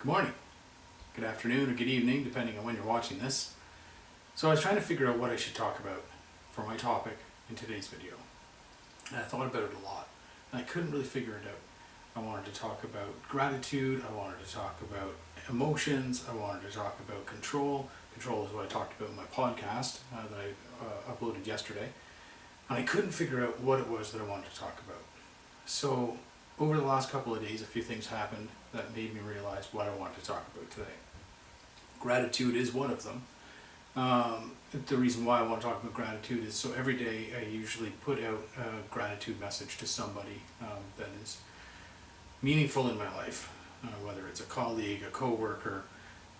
Good morning, good afternoon, or good evening, depending on when you're watching this. So I was trying to figure out what I should talk about for my topic in today's video. And I thought about it a lot, and I couldn't really figure it out. I wanted to talk about gratitude, I wanted to talk about emotions, I wanted to talk about control. Control is what I talked about in my podcast that I uploaded yesterday. And I couldn't figure out what it was that I wanted to talk about. So over the last couple of days, a few things happened that made me realize what I wanted to talk about today. Gratitude is one of them. The reason why I want to talk about gratitude is so every day I usually put out a gratitude message to somebody that is meaningful in my life, whether it's a colleague, a coworker,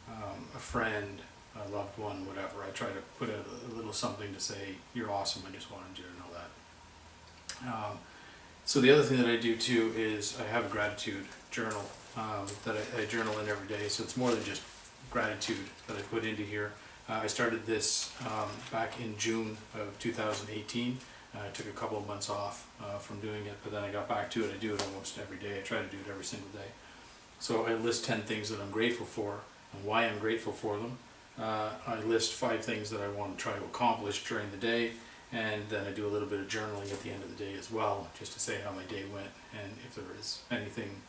a friend, a loved one, whatever. I try to put out a little something to say, you're awesome, I just wanted you to know that. So the other thing that I do too is I have a gratitude journal that I journal in every day. So it's more than just gratitude that I put into here. I started this back in June of 2018. I took a couple of months off from doing it, but then I got back to it. I do it almost every day. I try to do it every single day. So I list 10 things that I'm grateful for and why I'm grateful for them. I list 5 things that I want to try to accomplish during the day, and then I do a little bit of journaling at the end of the day as well, just to say how my day went and if there is anything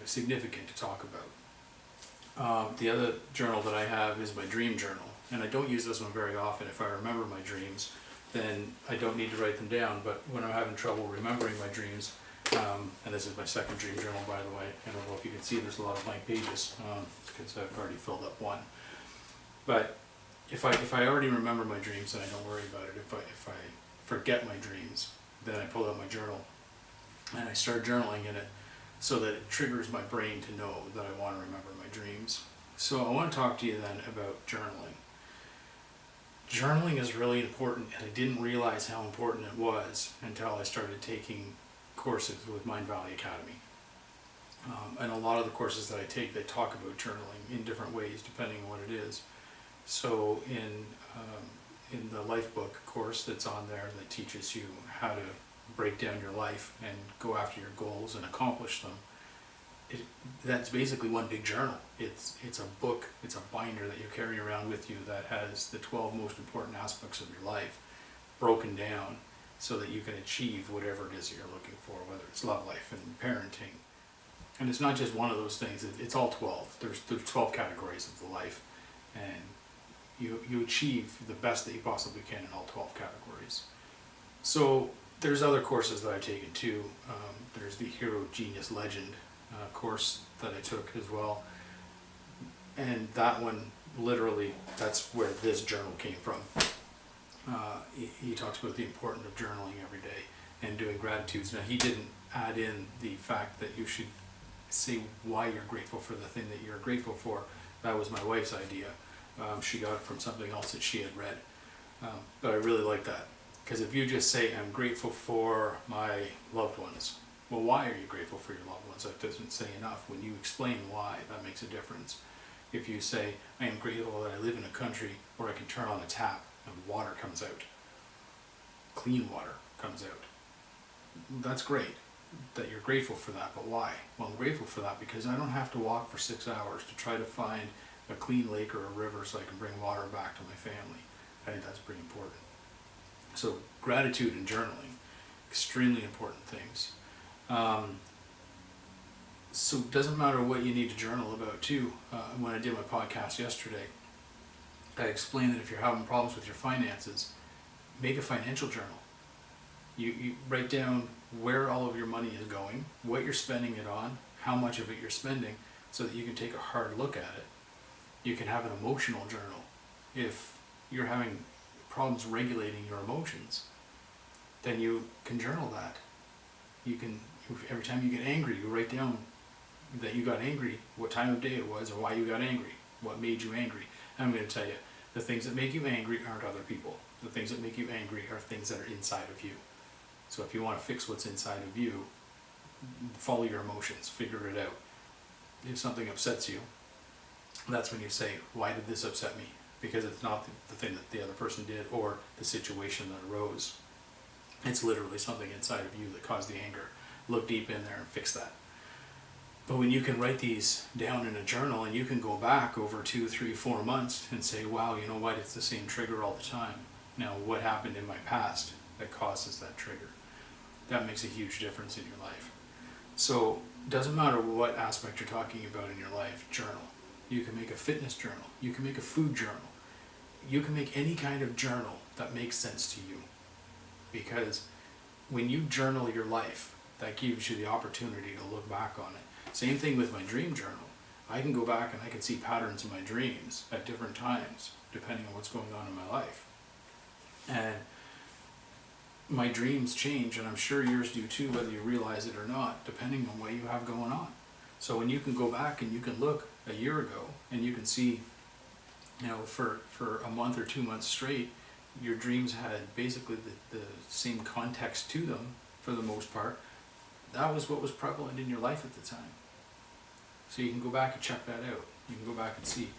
significant to talk about. The other journal that I have is my dream journal, and I don't use this one very often. If I remember my dreams, then I don't need to write them down, but when I'm having trouble remembering my dreams, and this is my second dream journal, by the way, I don't know if you can see there's a lot of blank pages because I've already filled up one. But if I already remember my dreams, then I don't worry about it. If I forget my dreams, then I pull out my journal and I start journaling in it so that it triggers my brain to know that I want to remember my dreams. So I want to talk to you then about journaling. Journaling is really important, and I didn't realize how important it was until I started taking courses with Mindvalley Academy. And a lot of the courses that I take, they talk about journaling in different ways depending on what it is. So in the life book course that's on there that teaches you how to break down your life and go after your goals and accomplish them, that's basically one big journal. It's a book, it's a binder that you carry around with you that has the 12 most important aspects of your life broken down so that you can achieve whatever it is that you're looking for, whether it's love life and parenting. And it's not just one of those things, it's all 12. There's 12 categories of the life, and you achieve the best that you possibly can in all 12 categories. So there's other courses that I've taken too. There's the Hero Genius Legend course that I took as well. And that one, literally, that's where this journal came from. He talks about the importance of journaling every day and doing gratitudes. Now, he didn't add in the fact that you should say why you're grateful for the thing that you're grateful for. That was my wife's idea. She got it from something else that she had read. But I really like that. Because if you just say, I'm grateful for my loved ones, well, why are you grateful for your loved ones? That doesn't say enough. When you explain why, that makes a difference. If you say, I am grateful that I live in a country where I can turn on a tap and water comes out, clean water comes out, that's great that you're grateful for that, but why? Well, I'm grateful for that because I don't have to walk for 6 hours to try to find a clean lake or a river so I can bring water back to my family. I think that's pretty important. So gratitude and journaling, extremely important things. So it doesn't matter what you need to journal about too. When I did my podcast yesterday, I explained that if you're having problems with your finances, make a financial journal. You write down where all of your money is going, what you're spending it on, how much of it you're spending, so that you can take a hard look at it. You can have an emotional journal. If you're having problems regulating your emotions, then you can journal that. You can, every time you get angry, you write down that you got angry, what time of day it was, or why you got angry, what made you angry. And I'm going to tell you, the things that make you angry aren't other people. The things that make you angry are things that are inside of you. So if you want to fix what's inside of you, follow your emotions, figure it out. If something upsets you, that's when you say, why did this upset me? Because it's not the thing that the other person did or the situation that arose. It's literally something inside of you that caused the anger. Look deep in there and fix that. But when you can write these down in a journal and you can go back over 2, 3, 4 months and say, wow, you know what, it's the same trigger all the time. Now, what happened in my past that causes that trigger? That makes a huge difference in your life. So, doesn't matter what aspect you're talking about in your life, journal. You can make a fitness journal. You can make a food journal. You can make any kind of journal that makes sense to you. Because when you journal your life, that gives you the opportunity to look back on it. Same thing with my dream journal. I can go back and I can see patterns in my dreams at different times, depending on what's going on in my life. And my dreams change, and I'm sure yours do too, whether you realize it or not, depending on what you have going on. So when you can go back and you can look a year ago and you can see, you know, for a month or 2 months straight, your dreams had basically the same context to them for the most part. That was what was prevalent in your life at the time. So you can go back and check that out. You can go back and see.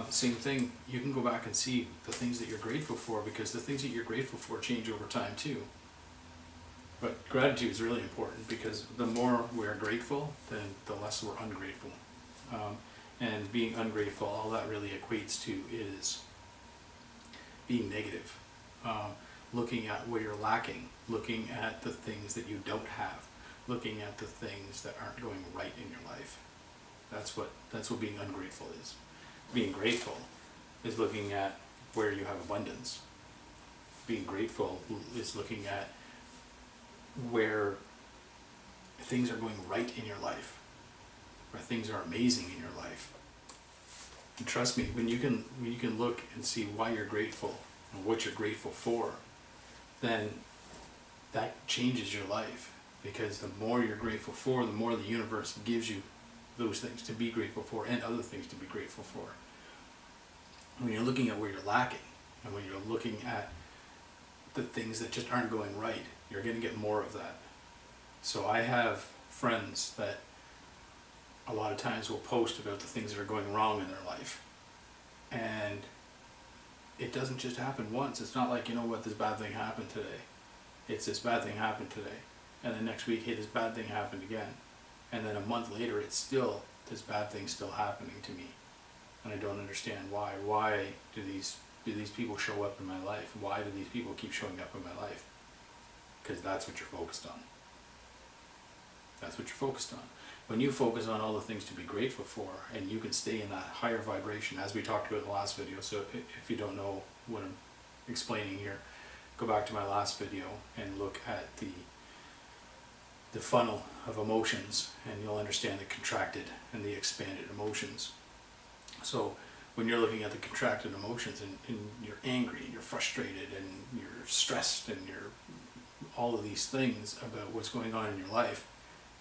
Same thing, you can go back and see the things that you're grateful for, because the things that you're grateful for change over time too. But gratitude is really important, because the more we're grateful, then the less we're ungrateful. And being ungrateful, all that really equates to is being negative. Looking at where you're lacking, looking at the things that you don't have, looking at the things that aren't going right in your life. That's what being ungrateful is. Being grateful is looking at where you have abundance. Being grateful is looking at where things are going right in your life, where things are amazing in your life. And trust me, when you can look and see why you're grateful and what you're grateful for, then that changes your life. Because the more you're grateful for, the more the universe gives you those things to be grateful for and other things to be grateful for. When you're looking at where you're lacking, and when you're looking at the things that just aren't going right, you're going to get more of that. So I have friends that a lot of times will post about the things that are going wrong in their life. And it doesn't just happen once. It's not like, you know what, this bad thing happened today. It's this bad thing happened today. And then next week, hey, this bad thing happened again. And then a month later, it's still, this bad thing's still happening to me. And I don't understand why. Why do these people show up in my life? Why do these people keep showing up in my life? Because that's what you're focused on. That's what you're focused on. When you focus on all the things to be grateful for, and you can stay in that higher vibration, as we talked about in the last video. So if you don't know what I'm explaining here, go back to my last video and look at the funnel of emotions, and you'll understand the contracted and the expanded emotions. So when you're looking at the contracted emotions, and you're angry and you're frustrated and you're stressed and you're all of these things about what's going on in your life,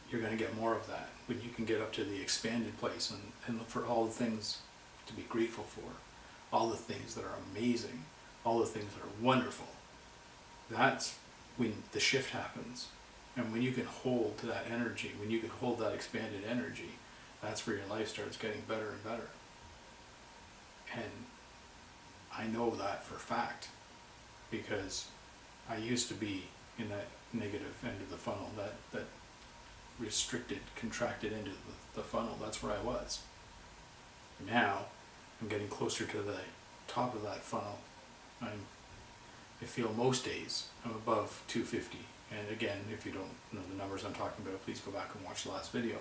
you're going to get more of that. When you can get up to the expanded place and look for all the things to be grateful for, all the things that are amazing, all the things that are wonderful, that's when the shift happens. And when you can hold to that energy, when you can hold that expanded energy, that's where your life starts getting better and better. And I know that for a fact, because I used to be in that negative end of the funnel, that restricted, contracted end of the funnel. That's where I was. Now I'm getting closer to the top of that funnel. I feel most days I'm above 250. And again, if you don't know the numbers I'm talking about, please go back and watch the last video.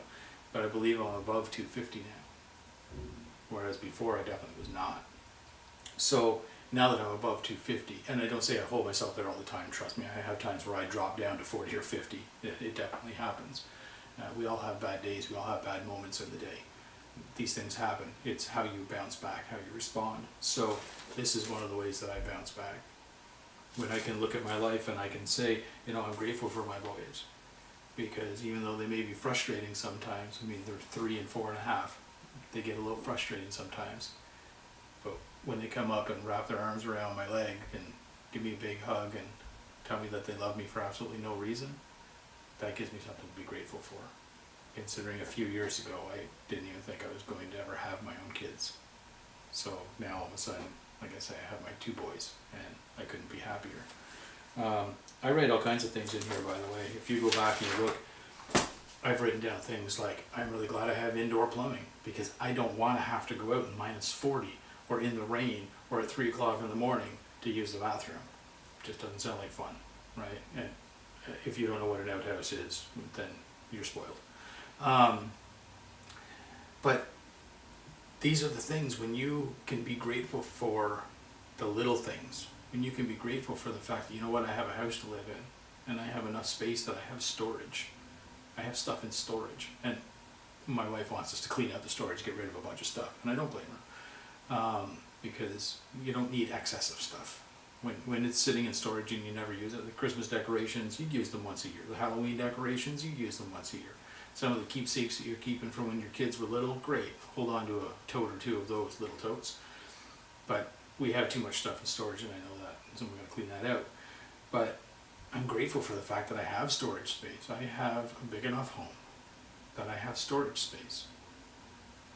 But I believe I'm above 250 now, whereas before I definitely was not. So now that I'm above 250, and I don't say I hold myself there all the time, trust me, I have times where I drop down to 40 or 50. It definitely happens. We all have bad days, we all have bad moments in the day. These things happen. It's how you bounce back, how you respond. So this is one of the ways that I bounce back. When I can look at my life and I can say, you know, I'm grateful for my boys. Because even though they may be frustrating sometimes, I mean, they're 3 and 4.5, they get a little frustrating sometimes. But when they come up and wrap their arms around my leg and give me a big hug and tell me that they love me for absolutely no reason, that gives me something to be grateful for. Considering a few years ago, I didn't even think I was going to ever have my own kids. So now all of a sudden, like I say, I have my 2 boys, and I couldn't be happier. I write all kinds of things in here, by the way. If you go back and you look, I've written down things like, I'm really glad I have indoor plumbing because I don't want to have to go out in -40 or in the rain or at 3 o'clock in the morning to use the bathroom. It just doesn't sound like fun, right? And if you don't know what an outhouse is, then you're spoiled. But these are the things when you can be grateful for the little things, when you can be grateful for the fact that, you know what, I have a house to live in and I have enough space that I have storage. I have stuff in storage, and my wife wants us to clean out the storage, get rid of a bunch of stuff, and I don't blame her, because you don't need excess of stuff. When it's sitting in storage and you never use it, the Christmas decorations, you use them once a year. The Halloween decorations, you use them once a year. Some of the keepsakes that you're keeping from when your kids were little, great. Hold on to a tote or two of those little totes. But we have too much stuff in storage, and I know that, so we're going to clean that out. But I'm grateful for the fact that I have storage space. I have a big enough home that I have storage space.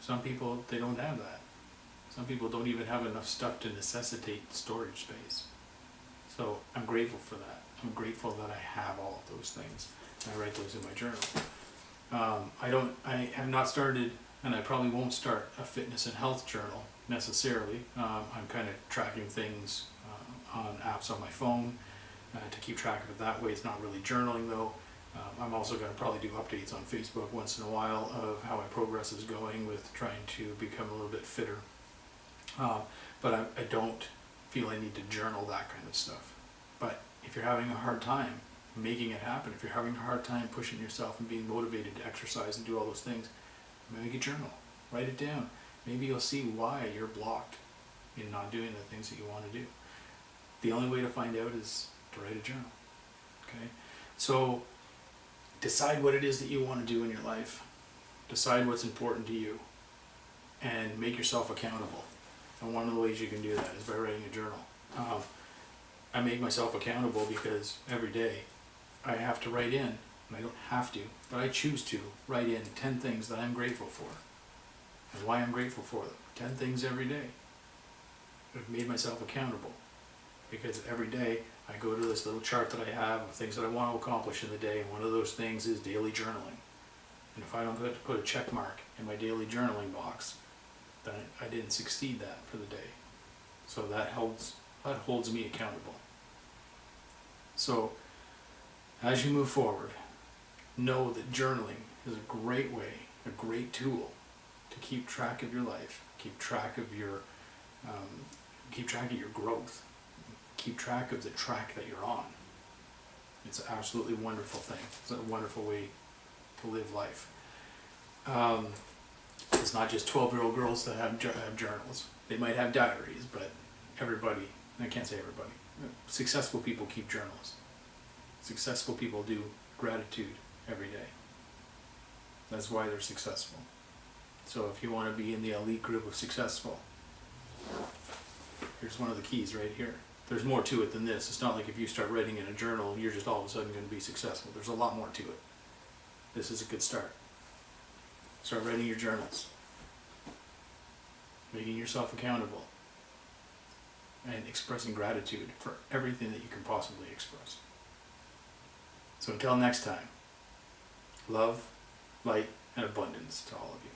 Some people, they don't have that. Some people don't even have enough stuff to necessitate storage space. So I'm grateful for that. I'm grateful that I have all of those things. I write those in my journal. I have not started, and I probably won't start, a fitness and health journal necessarily. I'm kind of tracking things on apps on my phone to keep track of it that way. It's not really journaling though. I'm also going to probably do updates on Facebook once in a while of how my progress is going with trying to become a little bit fitter. But I don't feel I need to journal that kind of stuff. But if you're having a hard time making it happen, if you're having a hard time pushing yourself and being motivated to exercise and do all those things, make a journal, write it down. Maybe you'll see why you're blocked in not doing the things that you want to do. The only way to find out is to write a journal. Okay? So decide what it is that you want to do in your life. Decide what's important to you and make yourself accountable. And one of the ways you can do that is by writing a journal. I make myself accountable because every day I have to write in, and I don't have to, but I choose to write in 10 things that I'm grateful for and why I'm grateful for them. 10 things every day. I've made myself accountable because every day I go to this little chart that I have of things that I want to accomplish in the day, and one of those things is daily journaling. And if I don't get to put a check mark in my daily journaling box, then I didn't succeed that for the day. So that holds me accountable. So as you move forward, know that journaling is a great way, a great tool to keep track of your life, keep track of your growth, keep track of the track that you're on. It's an absolutely wonderful thing. It's a wonderful way to live life. It's not just 12-year-old girls that have journals. They might have diaries, but everybody, I can't say everybody, successful people keep journals. Successful people do gratitude every day. That's why they're successful. So if you want to be in the elite group of successful, here's one of the keys right here. There's more to it than this. It's not like if you start writing in a journal, you're just all of a sudden going to be successful. There's a lot more to it. This is a good start. Start writing your journals, making yourself accountable, and expressing gratitude for everything that you can possibly express. So until next time, love, light, and abundance to all of you.